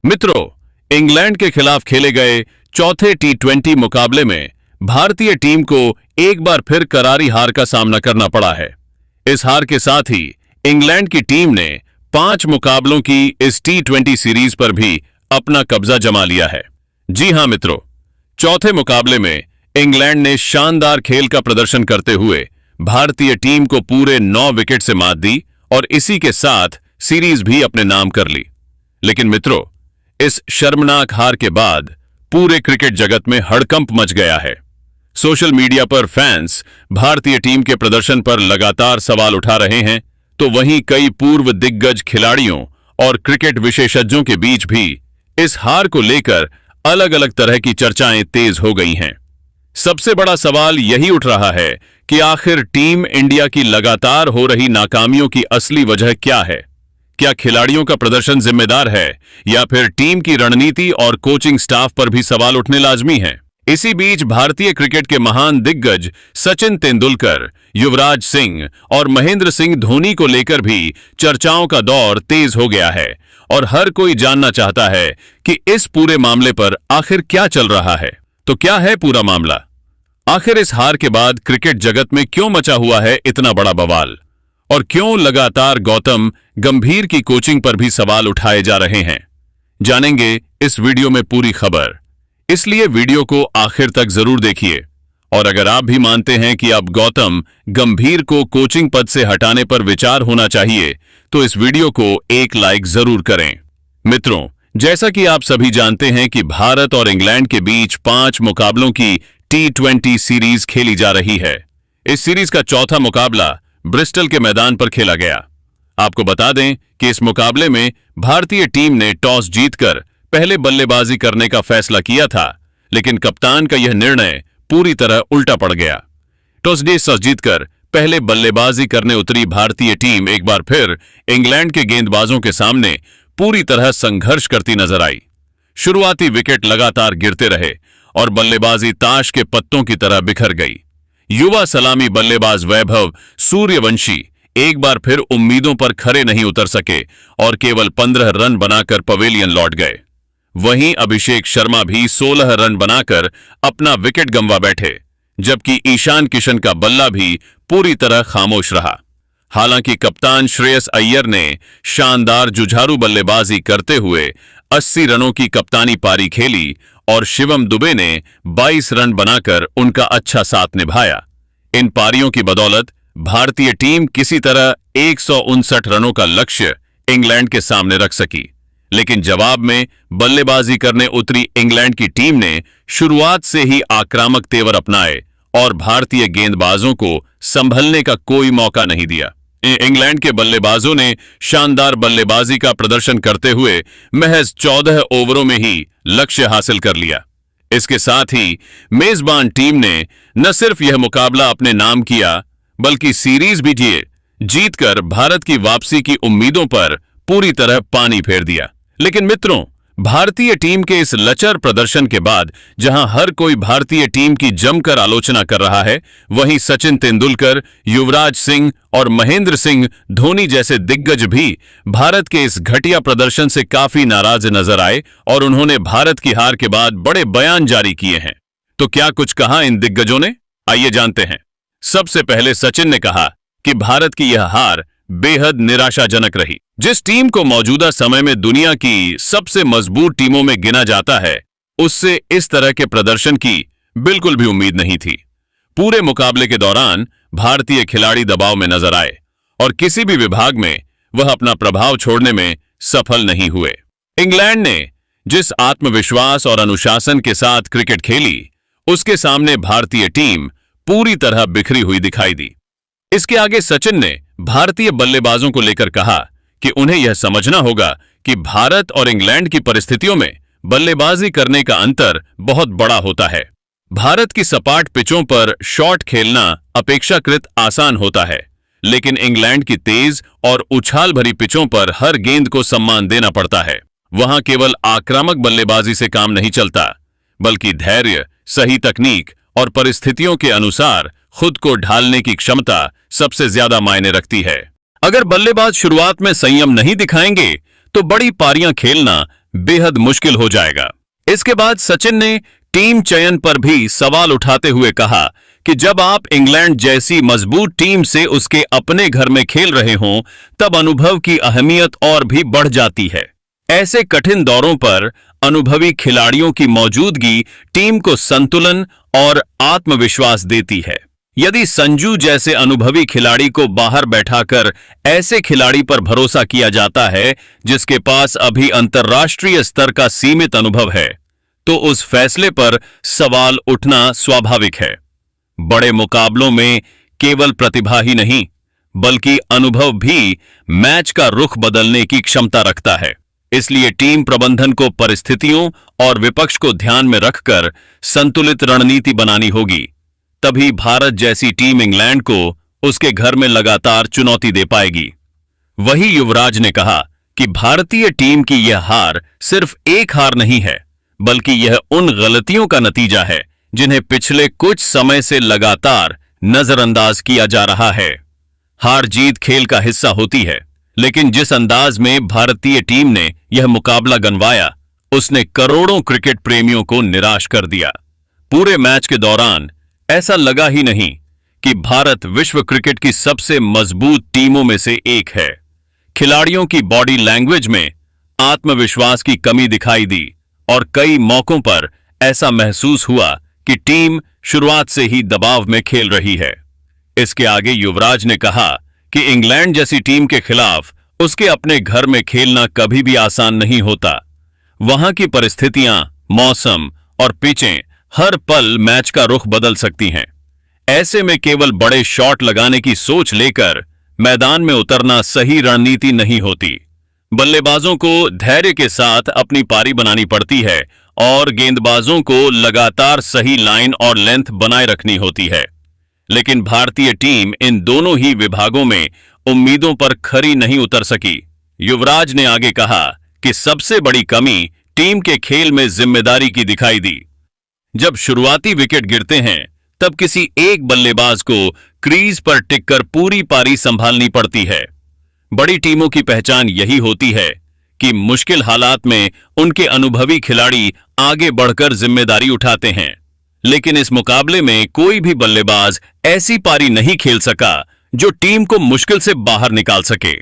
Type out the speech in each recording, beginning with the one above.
मित्रों, इंग्लैंड के खिलाफ खेले गए चौथे टी20 मुकाबले में भारतीय टीम को एक बार फिर करारी हार का सामना करना पड़ा है। इस हार के साथ ही इंग्लैंड की टीम ने 5 मुकाबलों की इस टी20 सीरीज पर भी अपना कब्जा जमा लिया है। जी हां मित्रों, चौथे मुकाबले में इंग्लैंड ने शानदार खेल का प्रदर्शन करते हुए भारतीय टीम को पूरे 9 विकेट से मात दी और इसी के साथ सीरीज भी अपने नाम कर ली। लेकिन मित्रों, इस शर्मनाक हार के बाद पूरे क्रिकेट जगत में हड़कंप मच गया है। सोशल मीडिया पर फैंस भारतीय टीम के प्रदर्शन पर लगातार सवाल उठा रहे हैं, तो वहीं कई पूर्व दिग्गज खिलाड़ियों और क्रिकेट विशेषज्ञों के बीच भी इस हार को लेकर अलग अलग तरह की चर्चाएं तेज हो गई हैं। सबसे बड़ा सवाल यही उठ रहा है कि आखिर टीम इंडिया की लगातार हो रही नाकामियों की असली वजह क्या है? क्या खिलाड़ियों का प्रदर्शन जिम्मेदार है या फिर टीम की रणनीति और कोचिंग स्टाफ पर भी सवाल उठने लाजमी हैं? इसी बीच भारतीय क्रिकेट के महान दिग्गज सचिन तेंदुलकर, युवराज सिंह और महेंद्र सिंह धोनी को लेकर भी चर्चाओं का दौर तेज हो गया है और हर कोई जानना चाहता है कि इस पूरे मामले पर आखिर क्या चल रहा है। तो क्या है पूरा मामला? आखिर इस हार के बाद क्रिकेट जगत में क्यों मचा हुआ है इतना बड़ा बवाल और क्यों लगातार गौतम गंभीर की कोचिंग पर भी सवाल उठाए जा रहे हैं? जानेंगे इस वीडियो में पूरी खबर, इसलिए वीडियो को आखिर तक जरूर देखिए। और अगर आप भी मानते हैं कि अब गौतम गंभीर को कोचिंग पद से हटाने पर विचार होना चाहिए, तो इस वीडियो को एक लाइक जरूर करें। मित्रों, जैसा कि आप सभी जानते हैं कि भारत और इंग्लैंड के बीच 5 मुकाबलों की टी20 सीरीज खेली जा रही है। इस सीरीज का चौथा मुकाबला ब्रिस्टल के मैदान पर खेला गया। आपको बता दें कि इस मुकाबले में भारतीय टीम ने टॉस जीतकर पहले बल्लेबाजी करने का फैसला किया था, लेकिन कप्तान का यह निर्णय पूरी तरह उल्टा पड़ गया। टॉस जीतकर पहले बल्लेबाजी करने उतरी भारतीय टीम एक बार फिर इंग्लैंड के गेंदबाजों के सामने पूरी तरह संघर्ष करती नजर आई। शुरुआती विकेट लगातार गिरते रहे और बल्लेबाजी ताश के पत्तों की तरह बिखर गई। युवा सलामी बल्लेबाज वैभव सूर्यवंशी एक बार फिर उम्मीदों पर खरे नहीं उतर सके और केवल 15 रन बनाकर पवेलियन लौट गए। वहीं अभिषेक शर्मा भी 16 रन बनाकर अपना विकेट गंवा बैठे, जबकि ईशान किशन का बल्ला भी पूरी तरह खामोश रहा। हालांकि कप्तान श्रेयस अय्यर ने शानदार जुझारू बल्लेबाजी करते हुए 80 रनों की कप्तानी पारी खेली और शिवम दुबे ने 22 रन बनाकर उनका अच्छा साथ निभाया। इन पारियों की बदौलत भारतीय टीम किसी तरह 159 रनों का लक्ष्य इंग्लैंड के सामने रख सकी, लेकिन जवाब में बल्लेबाजी करने उतरी इंग्लैंड की टीम ने शुरुआत से ही आक्रामक तेवर अपनाए और भारतीय गेंदबाजों को संभलने का कोई मौका नहीं दिया। इंग्लैंड के बल्लेबाजों ने शानदार बल्लेबाजी का प्रदर्शन करते हुए महज 14 ओवरों में ही लक्ष्य हासिल कर लिया। इसके साथ ही मेजबान टीम ने न सिर्फ यह मुकाबला अपने नाम किया, बल्कि सीरीज भी जीतकर भारत की वापसी की उम्मीदों पर पूरी तरह पानी फेर दिया। लेकिन मित्रों, भारतीय टीम के इस लचर प्रदर्शन के बाद जहां हर कोई भारतीय टीम की जमकर आलोचना कर रहा है, वहीं सचिन तेंदुलकर, युवराज सिंह और महेंद्र सिंह धोनी जैसे दिग्गज भी भारत के इस घटिया प्रदर्शन से काफी नाराज नजर आए और उन्होंने भारत की हार के बाद बड़े बयान जारी किए हैं। तो क्या कुछ कहा इन दिग्गजों ने? आइए जानते हैं। सबसे पहले सचिन ने कहा कि भारत की यह हार बेहद निराशाजनक रही। जिस टीम को मौजूदा समय में दुनिया की सबसे मजबूत टीमों में गिना जाता है, उससे इस तरह के प्रदर्शन की बिल्कुल भी उम्मीद नहीं थी। पूरे मुकाबले के दौरान भारतीय खिलाड़ी दबाव में नजर आए और किसी भी विभाग में वह अपना प्रभाव छोड़ने में सफल नहीं हुए। इंग्लैंड ने जिस आत्मविश्वास और अनुशासन के साथ क्रिकेट खेली, उसके सामने भारतीय टीम पूरी तरह बिखरी हुई दिखाई दी। इसके आगे सचिन ने भारतीय बल्लेबाजों को लेकर कहा कि उन्हें यह समझना होगा कि भारत और इंग्लैंड की परिस्थितियों में बल्लेबाजी करने का अंतर बहुत बड़ा होता है। भारत की सपाट पिचों पर शॉट खेलना अपेक्षाकृत आसान होता है, लेकिन इंग्लैंड की तेज और उछाल भरी पिचों पर हर गेंद को सम्मान देना पड़ता है। वहां केवल आक्रामक बल्लेबाजी से काम नहीं चलता, बल्कि धैर्य, सही तकनीक और परिस्थितियों के अनुसार खुद को ढालने की क्षमता सबसे ज्यादा मायने रखती है। अगर बल्लेबाज शुरुआत में संयम नहीं दिखाएंगे, तो बड़ी पारियां खेलना बेहद मुश्किल हो जाएगा। इसके बाद सचिन ने टीम चयन पर भी सवाल उठाते हुए कहा कि जब आप इंग्लैंड जैसी मजबूत टीम से उसके अपने घर में खेल रहे हों, तब अनुभव की अहमियत और भी बढ़ जाती है। ऐसे कठिन दौरों पर अनुभवी खिलाड़ियों की मौजूदगी टीम को संतुलन और आत्मविश्वास देती है। यदि संजू जैसे अनुभवी खिलाड़ी को बाहर बैठाकर ऐसे खिलाड़ी पर भरोसा किया जाता है जिसके पास अभी अंतर्राष्ट्रीय स्तर का सीमित अनुभव है, तो उस फैसले पर सवाल उठना स्वाभाविक है। बड़े मुकाबलों में केवल प्रतिभा ही नहीं, बल्कि अनुभव भी मैच का रुख बदलने की क्षमता रखता है। इसलिए टीम प्रबंधन को परिस्थितियों और विपक्ष को ध्यान में रखकर संतुलित रणनीति बनानी होगी। तभी भारत जैसी टीम इंग्लैंड को उसके घर में लगातार चुनौती दे पाएगी। वही युवराज ने कहा कि भारतीय टीम की यह हार सिर्फ एक हार नहीं है, बल्कि यह उन गलतियों का नतीजा है जिन्हें पिछले कुछ समय से लगातार नजरअंदाज किया जा रहा है। हार जीत खेल का हिस्सा होती है, लेकिन जिस अंदाज में भारतीय टीम ने यह मुकाबला गंवाया, उसने करोड़ों क्रिकेट प्रेमियों को निराश कर दिया। पूरे मैच के दौरान ऐसा लगा ही नहीं कि भारत विश्व क्रिकेट की सबसे मजबूत टीमों में से एक है। खिलाड़ियों की बॉडी लैंग्वेज में आत्मविश्वास की कमी दिखाई दी और कई मौकों पर ऐसा महसूस हुआ कि टीम शुरुआत से ही दबाव में खेल रही है। इसके आगे युवराज ने कहा कि इंग्लैंड जैसी टीम के खिलाफ उसके अपने घर में खेलना कभी भी आसान नहीं होता। वहां की परिस्थितियां, मौसम और पिचें हर पल मैच का रुख बदल सकती हैं। ऐसे में केवल बड़े शॉट लगाने की सोच लेकर मैदान में उतरना सही रणनीति नहीं होती। बल्लेबाजों को धैर्य के साथ अपनी पारी बनानी पड़ती है और गेंदबाजों को लगातार सही लाइन और लेंथ बनाए रखनी होती है। लेकिन भारतीय टीम इन दोनों ही विभागों में उम्मीदों पर खरी नहीं उतर सकी। युवराज ने आगे कहा कि सबसे बड़ी कमी टीम के खेल में जिम्मेदारी की दिखाई दी। जब शुरुआती विकेट गिरते हैं, तब किसी एक बल्लेबाज को क्रीज पर टिककर पूरी पारी संभालनी पड़ती है। बड़ी टीमों की पहचान यही होती है कि मुश्किल हालात में उनके अनुभवी खिलाड़ी आगे बढ़कर जिम्मेदारी उठाते हैं। लेकिन इस मुकाबले में कोई भी बल्लेबाज ऐसी पारी नहीं खेल सका जो टीम को मुश्किल से बाहर निकाल सके।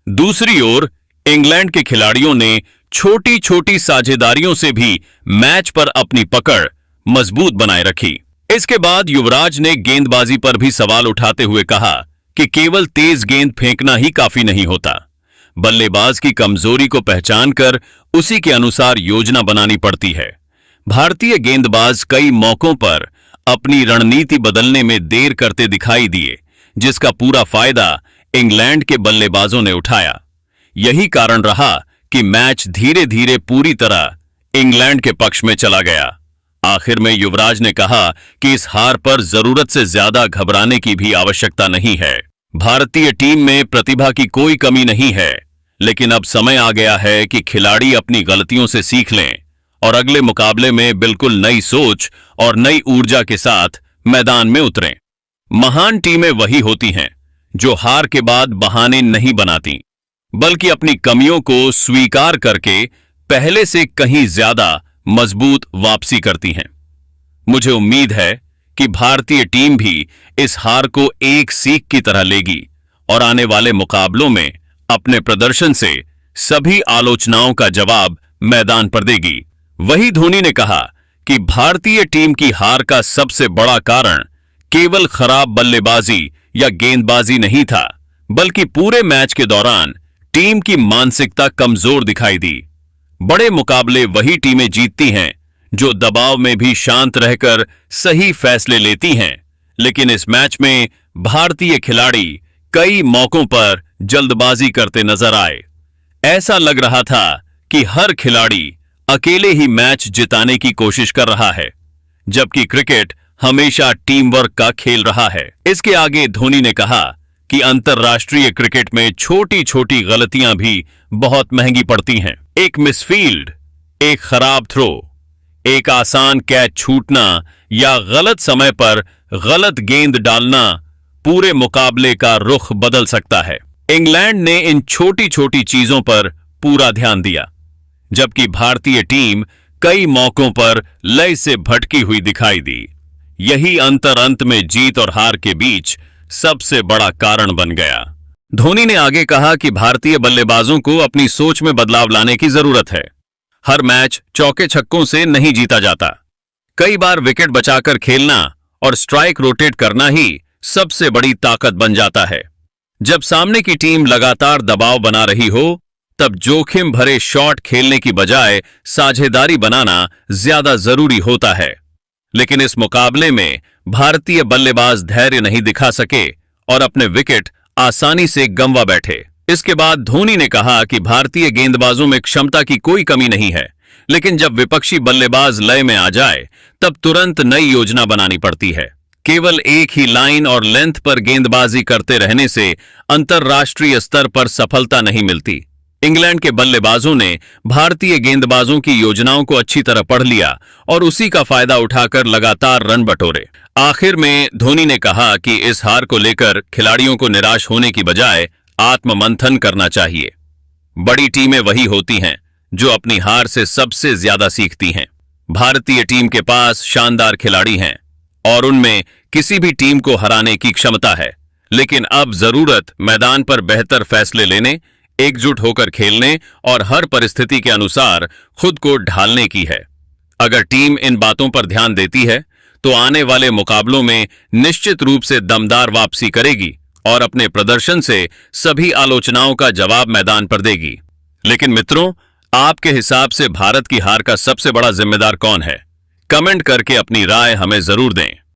दूसरी ओर इंग्लैंड के खिलाड़ियों ने छोटी छोटी साझेदारियों से भी मैच पर अपनी पकड़ मजबूत बनाए रखी। इसके बाद युवराज ने गेंदबाजी पर भी सवाल उठाते हुए कहा कि केवल तेज गेंद फेंकना ही काफी नहीं होता। बल्लेबाज की कमजोरी को पहचानकर उसी के अनुसार योजना बनानी पड़ती है। भारतीय गेंदबाज कई मौकों पर अपनी रणनीति बदलने में देर करते दिखाई दिए, जिसका पूरा फायदा इंग्लैंड के बल्लेबाजों ने उठाया। यही कारण रहा कि मैच धीरे धीरे पूरी तरह इंग्लैंड के पक्ष में चला गया। आखिर में युवराज ने कहा कि इस हार पर जरूरत से ज्यादा घबराने की भी आवश्यकता नहीं है। भारतीय टीम में प्रतिभा की कोई कमी नहीं है, लेकिन अब समय आ गया है कि खिलाड़ी अपनी गलतियों से सीख लें और अगले मुकाबले में बिल्कुल नई सोच और नई ऊर्जा के साथ मैदान में उतरें। महान टीमें वही होती हैं जो हार के बाद बहाने नहीं बनाती, बल्कि अपनी कमियों को स्वीकार करके पहले से कहीं ज्यादा मजबूत वापसी करती हैं। मुझे उम्मीद है कि भारतीय टीम भी इस हार को एक सीख की तरह लेगी और आने वाले मुकाबलों में अपने प्रदर्शन से सभी आलोचनाओं का जवाब मैदान पर देगी। वही धोनी ने कहा कि भारतीय टीम की हार का सबसे बड़ा कारण केवल खराब बल्लेबाजी या गेंदबाजी नहीं था, बल्कि पूरे मैच के दौरान टीम की मानसिकता कमजोर दिखाई दी। बड़े मुकाबले वही टीमें जीतती हैं जो दबाव में भी शांत रहकर सही फैसले लेती हैं, लेकिन इस मैच में भारतीय खिलाड़ी कई मौकों पर जल्दबाजी करते नजर आए। ऐसा लग रहा था कि हर खिलाड़ी अकेले ही मैच जिताने की कोशिश कर रहा है, जबकि क्रिकेट हमेशा टीम वर्क का खेल रहा है। इसके आगे धोनी ने कहा कि अंतर्राष्ट्रीय क्रिकेट में छोटी छोटी गलतियां भी बहुत महंगी पड़ती हैं। एक मिसफील्ड, एक खराब थ्रो, एक आसान कैच छूटना या गलत समय पर गलत गेंद डालना पूरे मुकाबले का रुख बदल सकता है। इंग्लैंड ने इन छोटी छोटी चीजों पर पूरा ध्यान दिया। जबकि भारतीय टीम कई मौकों पर लय से भटकी हुई दिखाई दी। यही अंतर अंत में जीत और हार के बीच सबसे बड़ा कारण बन गया। धोनी ने आगे कहा कि भारतीय बल्लेबाजों को अपनी सोच में बदलाव लाने की जरूरत है। हर मैच चौके छक्कों से नहीं जीता जाता। कई बार विकेट बचाकर खेलना और स्ट्राइक रोटेट करना ही सबसे बड़ी ताकत बन जाता है। जब सामने की टीम लगातार दबाव बना रही हो, तब जोखिम भरे शॉट खेलने की बजाय साझेदारी बनाना ज्यादा जरूरी होता है। लेकिन इस मुकाबले में भारतीय बल्लेबाज धैर्य नहीं दिखा सके और अपने विकेट आसानी से गंवा बैठे। इसके बाद धोनी ने कहा कि भारतीय गेंदबाजों में क्षमता की कोई कमी नहीं है, लेकिन जब विपक्षी बल्लेबाज लय में आ जाए तब तुरंत नई योजना बनानी पड़ती है। केवल एक ही लाइन और लेंथ पर गेंदबाजी करते रहने से अंतर्राष्ट्रीय स्तर पर सफलता नहीं मिलती। इंग्लैंड के बल्लेबाजों ने भारतीय गेंदबाजों की योजनाओं को अच्छी तरह पढ़ लिया और उसी का फायदा उठाकर लगातार रन बटोरे। आखिर में धोनी ने कहा कि इस हार को लेकर खिलाड़ियों को निराश होने की बजाय आत्ममंथन करना चाहिए। बड़ी टीमें वही होती हैं जो अपनी हार से सबसे ज्यादा सीखती हैं। भारतीय टीम के पास शानदार खिलाड़ी हैं और उनमें किसी भी टीम को हराने की क्षमता है, लेकिन अब जरूरत मैदान पर बेहतर फैसले लेने, एकजुट होकर खेलने और हर परिस्थिति के अनुसार खुद को ढालने की है। अगर टीम इन बातों पर ध्यान देती है तो आने वाले मुकाबलों में निश्चित रूप से दमदार वापसी करेगी और अपने प्रदर्शन से सभी आलोचनाओं का जवाब मैदान पर देगी। लेकिन मित्रों, आपके हिसाब से भारत की हार का सबसे बड़ा जिम्मेदार कौन है? कमेंट करके अपनी राय हमें जरूर दें।